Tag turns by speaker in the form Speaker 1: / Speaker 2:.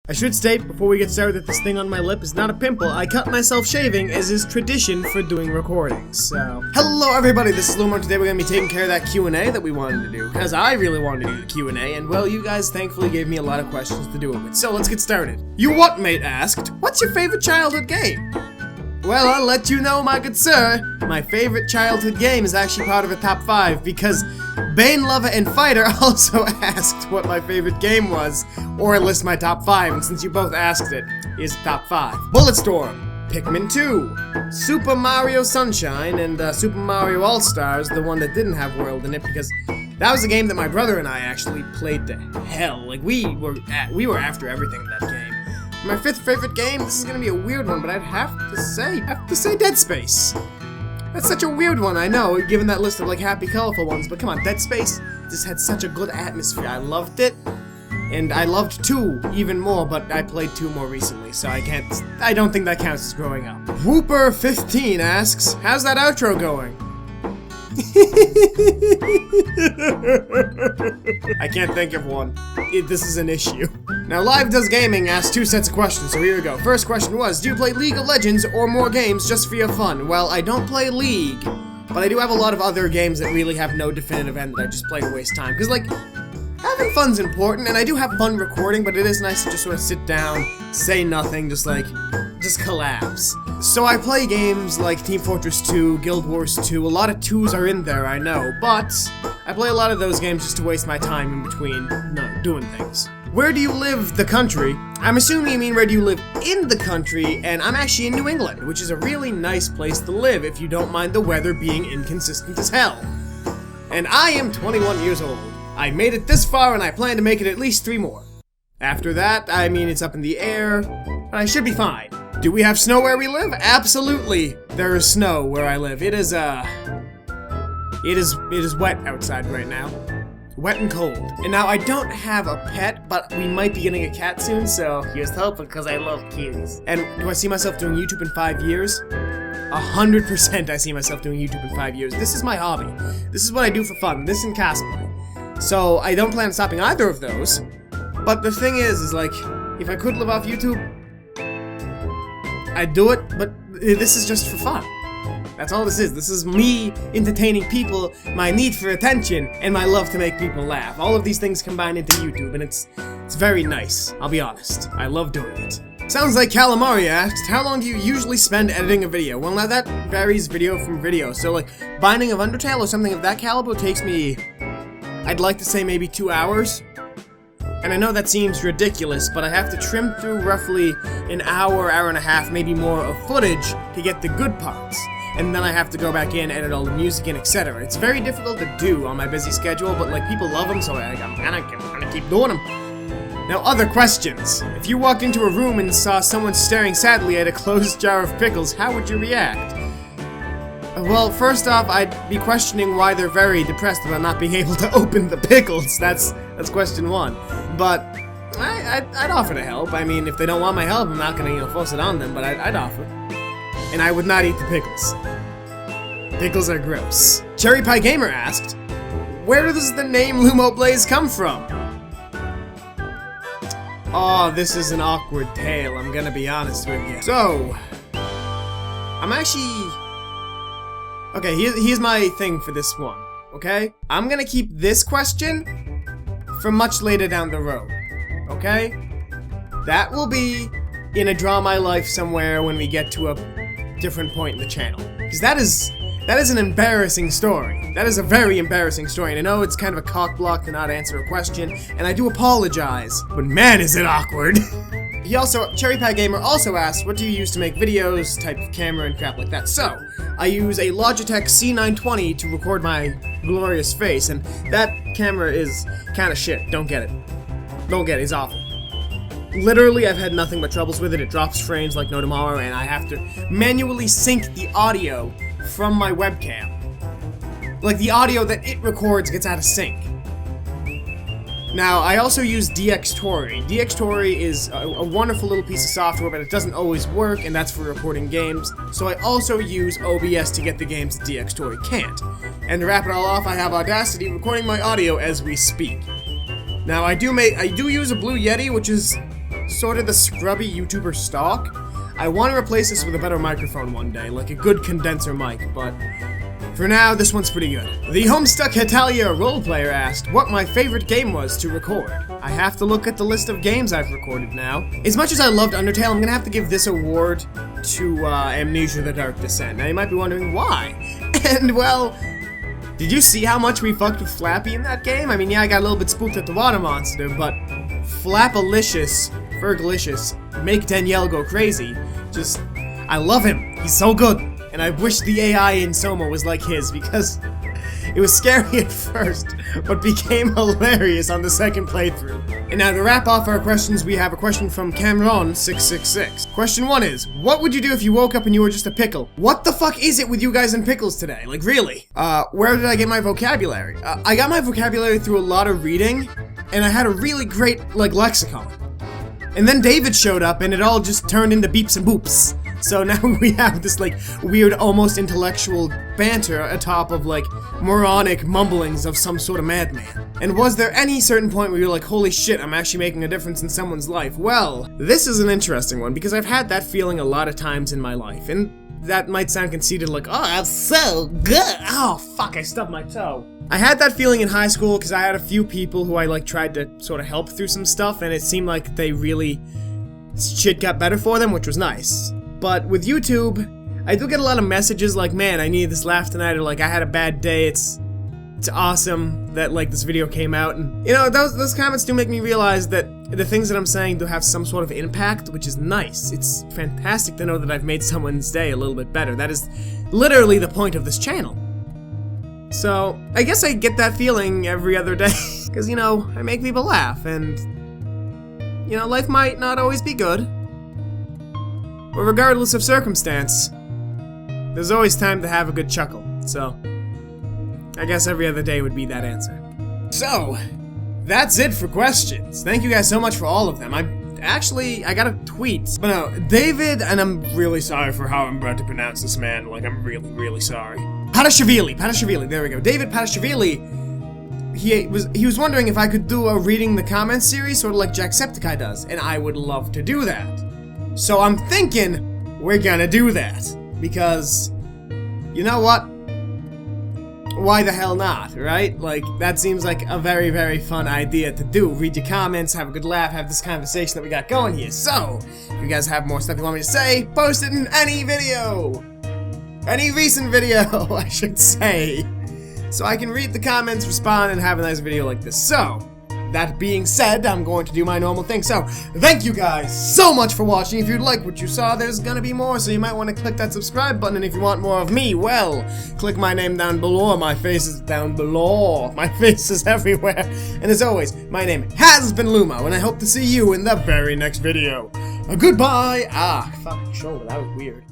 Speaker 1: I should state before we get started that this thing on my lip is not a pimple. I cut myself shaving, as is tradition for doing recordings, so... Hello everybody, this is Lumo, and today we're gonna be taking care of that Q&A that we wanted to do, because I really wanted to do the Q&A, and well, you guys thankfully gave me a lot of questions to do it with, so let's get started. You what, mate asked, what's your favorite childhood game? Well, I'll let you know, my good sir. My favorite childhood game is actually part of a top 5, because Bane Lover and Fighter also asked what my favorite game was, or list my top 5, and since you both asked it, here's the top 5. Bulletstorm, Pikmin 2, Super Mario Sunshine, and Super Mario All-Stars, the one that didn't have World in it, because that was a game that my brother and I actually played to hell. Like, we were after everything in that game. My 5th favorite game, this is gonna be a weird one, but I'd have to say Dead Space. That's such a weird one, I know, given that list of like happy, colorful ones, but come on, Dead Space just had such a good atmosphere. I loved it, and I loved 2 even more, but I played 2 more recently, so I don't think that counts as growing up. Whooper15 asks, how's that outro going? I can't think of one. This is an issue. Now, Live Does Gaming asked 2 sets of questions, so here we go. First question was, do you play League of Legends or more games just for your fun? Well, I don't play League, but I do have a lot of other games that really have no definitive end that I just play to waste time. Because, like, having fun's important, and I do have fun recording, but it is nice to just sort of sit down, say nothing, just collapse. So I play games like Team Fortress 2, Guild Wars 2, a lot of 2s are in there, I know, but I play a lot of those games just to waste my time in between, doing things. Where do you live, the country? I'm assuming you mean where do you live in the country, and I'm actually in New England, which is a really nice place to live if you don't mind the weather being inconsistent as hell. And I am 21 years old. I made it this far, and I plan to make it at least 3 more. After that, I mean, it's up in the air, but I should be fine. Do we have snow where we live? Absolutely, there is snow where I live. It is wet outside right now. Wet and cold. And now, I don't have a pet, but we might be getting a cat soon, so here's to hope, because I love kitties. And do I see myself doing YouTube in 5 years? 100% I see myself doing YouTube in 5 years. This is my hobby. This is what I do for fun. This and cosplay. So, I don't plan on stopping either of those. But the thing is like, if I could live off YouTube, I'd do it, but this is just for fun. That's all this is. This is me entertaining people, my need for attention, and my love to make people laugh. All of these things combine into YouTube, and it's very nice, I'll be honest. I love doing it. Sounds like Calamari asked, how long do you usually spend editing a video? Well, now that varies video from video, so like, Binding of Undertale or something of that caliber takes me, I'd like to say maybe 2 hours. And I know that seems ridiculous, but I have to trim through roughly an hour, hour and a half, maybe more of footage to get the good parts. And then I have to go back in, edit all the music and etc. It's very difficult to do on my busy schedule, but like people love them, so I'm gonna keep doing them. Now, other questions. If you walked into a room and saw someone staring sadly at a closed jar of pickles, how would you react? Well, first off, I'd be questioning why they're very depressed about not being able to open the pickles. That's question 1. But I'd offer to help. I mean, if they don't want my help, I'm not gonna force it on them, but I'd offer. And I would not eat the pickles. Pickles are gross. Cherry Pie Gamer asked, where does the name Lumo Blaze come from? Oh, this is an awkward tale, I'm gonna be honest with you. So, I'm actually... Okay, here's my thing for this one, okay? I'm gonna keep this question for much later down the road, okay? That will be in a Draw My Life somewhere when we get to a different point in the channel. Because that is an embarrassing story. That is a very embarrassing story, and I know it's kind of a cock block to not answer a question, and I do apologize, but man is it awkward. Cherry Pie Gamer also asked, what do you use to make videos, type of camera, and crap like that? So, I use a Logitech C920 to record my glorious face, and that camera is kinda shit. Don't get it. Don't get it, it's awful. Literally, I've had nothing but troubles with it. It drops frames like no tomorrow, and I have to manually sync the audio from my webcam. Like, the audio that it records gets out of sync. Now, I also use DxTory. DxTory is a wonderful little piece of software, but it doesn't always work, and that's for recording games. So I also use OBS to get the games that DxTory can't. And to wrap it all off, I have Audacity recording my audio as we speak. Now, I do use a Blue Yeti, which is sort of the scrubby YouTuber stock. I want to replace this with a better microphone one day, like a good condenser mic, but for now, this one's pretty good. The Homestuck Hetalia roleplayer asked what my favorite game was to record. I have to look at the list of games I've recorded now. As much as I loved Undertale, I'm gonna have to give this award to Amnesia: The Dark Descent. Now you might be wondering why. And well, did you see how much we fucked with Flappy in that game? I mean, yeah, I got a little bit spooked at the water monster, but Flappalicious, Fergalicious, make Danielle go crazy. Just, I love him. He's so good. And I wish the AI in Soma was like his, because it was scary at first, but became hilarious on the second playthrough. And now to wrap off our questions, we have a question from Cameron666. Question 1 is, what would you do if you woke up and you were just a pickle? What the fuck is it with you guys and pickles today? Like, really? Where did I get my vocabulary? I got my vocabulary through a lot of reading, and I had a really great, like, lexicon. And then David showed up, and it all just turned into beeps and boops. So now we have this, like, weird, almost intellectual banter atop of, like, moronic mumblings of some sort of madman. And was there any certain point where you're like, holy shit, I'm actually making a difference in someone's life? Well, this is an interesting one, because I've had that feeling a lot of times in my life, and that might sound conceited, like, oh, I'm so good! Oh, fuck, I stubbed my toe. I had that feeling in high school because I had a few people who I, like, tried to sort of help through some stuff, and it seemed like they really... shit got better for them, which was nice. But with YouTube, I do get a lot of messages like, man, I needed this laugh tonight, or like, I had a bad day, it's awesome that, like, this video came out, and, you know, those comments do make me realize that the things that I'm saying do have some sort of impact, which is nice. It's fantastic to know that I've made someone's day a little bit better. That is literally the point of this channel. So, I guess I get that feeling every other day, because, you know, I make people laugh, and, you know, life might not always be good. But regardless of circumstance, there's always time to have a good chuckle, so I guess every other day would be that answer. So, that's it for questions. Thank you guys so much for all of them. I got a tweet. But no, David, and I'm really sorry for how I'm about to pronounce this man, like, I'm really, really sorry. Patashvili, there we go. David Patashvili, he was wondering if I could do a reading the comments series, sort of like Jacksepticeye does, and I would love to do that. So I'm thinking we're gonna do that, because, you know what? Why the hell not, right? Like, that seems like a very, very fun idea to do. Read your comments, have a good laugh, have this conversation that we got going here. So, if you guys have more stuff you want me to say, post it in any video! Any recent video, I should say. So I can read the comments, respond, and have a nice video like this. So, that being said, I'm going to do my normal thing. So, thank you guys so much for watching. If you like what you saw, there's gonna be more, so you might want to click that subscribe button. And if you want more of me, well, click my name down below. My face is down below. My face is everywhere. And as always, my name has been Lumo, and I hope to see you in the very next video. Goodbye! Ah, fucking shoulder, that was weird.